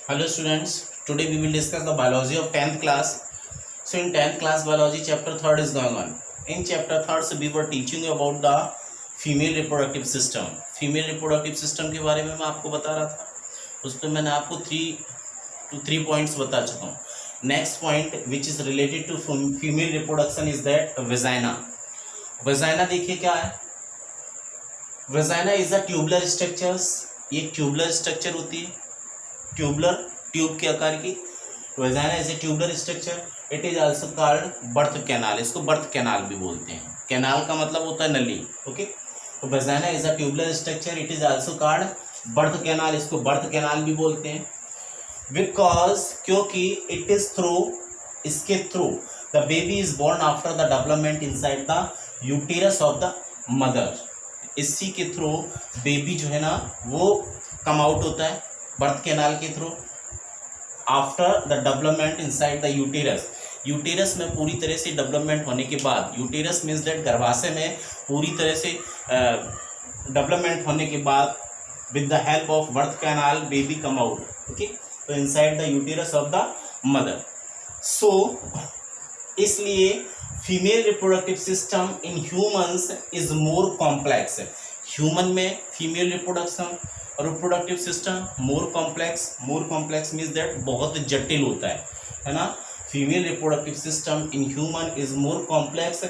Hello students, today we will discuss the biology of 10th class. So in 10th class biology chapter 3rd is going on. In chapter 3rd so we were teaching you about the female reproductive system. Female reproductive system के बारे में मैं आपको बता रहा था. उस पर मैंने आपको 3 points बता चुका हूँ. Next point which is related to female reproduction is that vagina. Vagina देखिए क्या है. Vagina is a tubular structures. ये tubular structure होती है. ट्यूबलर ट्यूब के आकार की. Vagina is a tubular structure. It is also called birth canal. इसको बर्थ कैनाल भी बोलते हैं. कैनाल का मतलब होता है नली. ओके, तो vagina is a tubular structure. It is also called birth canal. इसको बर्थ कैनाल भी बोलते हैं. बिकॉज क्योंकि इट इज थ्रू, इसके through the baby is born after the development inside the uterus of the mother. इसी के थ्रू baby जो है ना वो कम आउट होता है बर्थ कैनाल के through after the development inside the uterus. Uterus में पूरी तरह से डेवलपमेंट होने के बाद, यूटेरस मीन्स दैट गर्भाशय में पूरी तरह से डेवलपमेंट होने के बाद with the help of birth canal baby come out. Okay, तो inside the uterus of the mother. So इसलिए female reproductive system in humans is more complex. Human में female reproductive system more complex means that बहुत जटिल होता है ना. Female reproductive system in human is more complex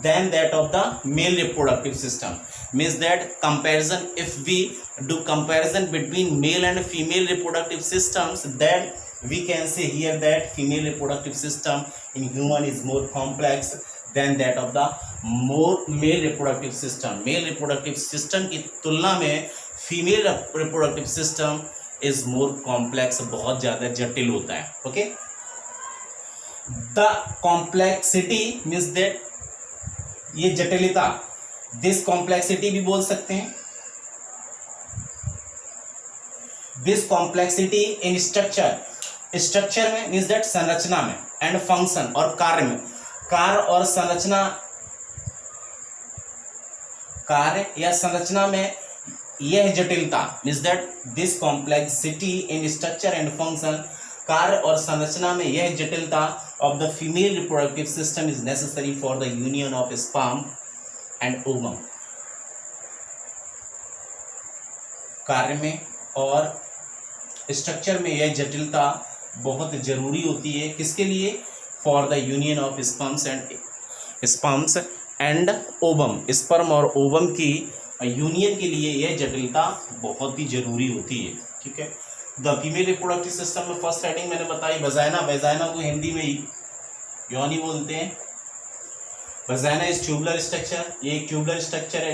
than that of the male reproductive system. Means that comparison, if we do comparison between male and female reproductive systems, then we can say here that female reproductive system in human is more complex than that of the male reproductive system. Male reproductive system की तुलना में female reproductive system is more complex, बहुत ज़्यादा जटिल होता है. Okay, the complexity means that ये जटिलता, दिस कॉम्प्लेक्सिटी भी बोल सकते हैं. दिस कॉम्प्लेक्सिटी इन स्ट्रक्चर में मीन्स दैट संरचना में, एंड फंक्शन और कार्य में. कार्य और संरचना, कार्य या संरचना में यह जटिलता means that this complexity in structure and function, कार्य और संरचना में यह जटिलता of the female reproductive system is necessary for the union of sperm and ovum. कार्य में और स्ट्रक्चर में यह जटिलता बहुत जरूरी होती है. किसके लिए? For the union of sperms and ovum. Sperm और ओवम की यूनियन के लिए यह जटिलता बहुत ही जरूरी होती है. ठीक है, द फीमेल रिप्रोडक्टिव सिस्टम में फर्स्ट हेडिंग मैंने बताई वजाइना. वजाइना को हिंदी में योनि बोलते हैं. Vagina is tubular structure. ये एक ट्यूबुलर स्ट्रक्चर है.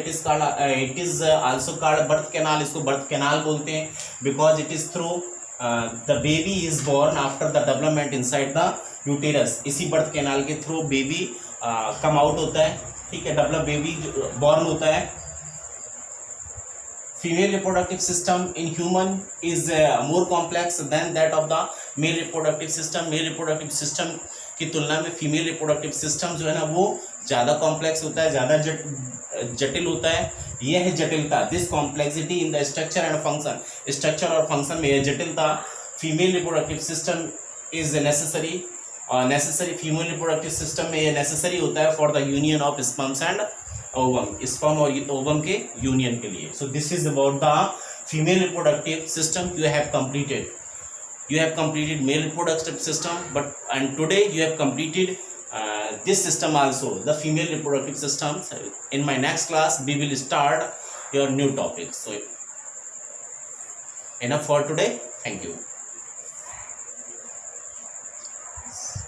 It is also called birth canal. इसको बर्थ कैनाल बोलते हैं because it is through the baby is born after the development inside the uterus. इसी बर्थ कैनाल के थ्रू बेबी कम आउट होता है. ठीक है, डेवलप बेबी बॉर्न होता है. Female reproductive system in human is more complex than that of the male reproductive system. Male reproductive system की तुलना में फीमेल रिप्रोडक्टिव सिस्टम जो है ना वो ज़्यादा कॉम्प्लेक्स होता है, ज़्यादा जटिल होता है. यह जटिलता, this complexity in the structure and function, structure और फंक्शन में यह जटिलता female reproductive system is necessary. Female reproductive system में यह नेसेसरी होता है for the union of sperms and ovum, sperm और ओवम के यूनियन के लिए. So this is about the female reproductive system. You have completed male reproductive system, but and today you have completed this system also, the female reproductive system. In my next class we will start your new topic. So enough for today. Thank you.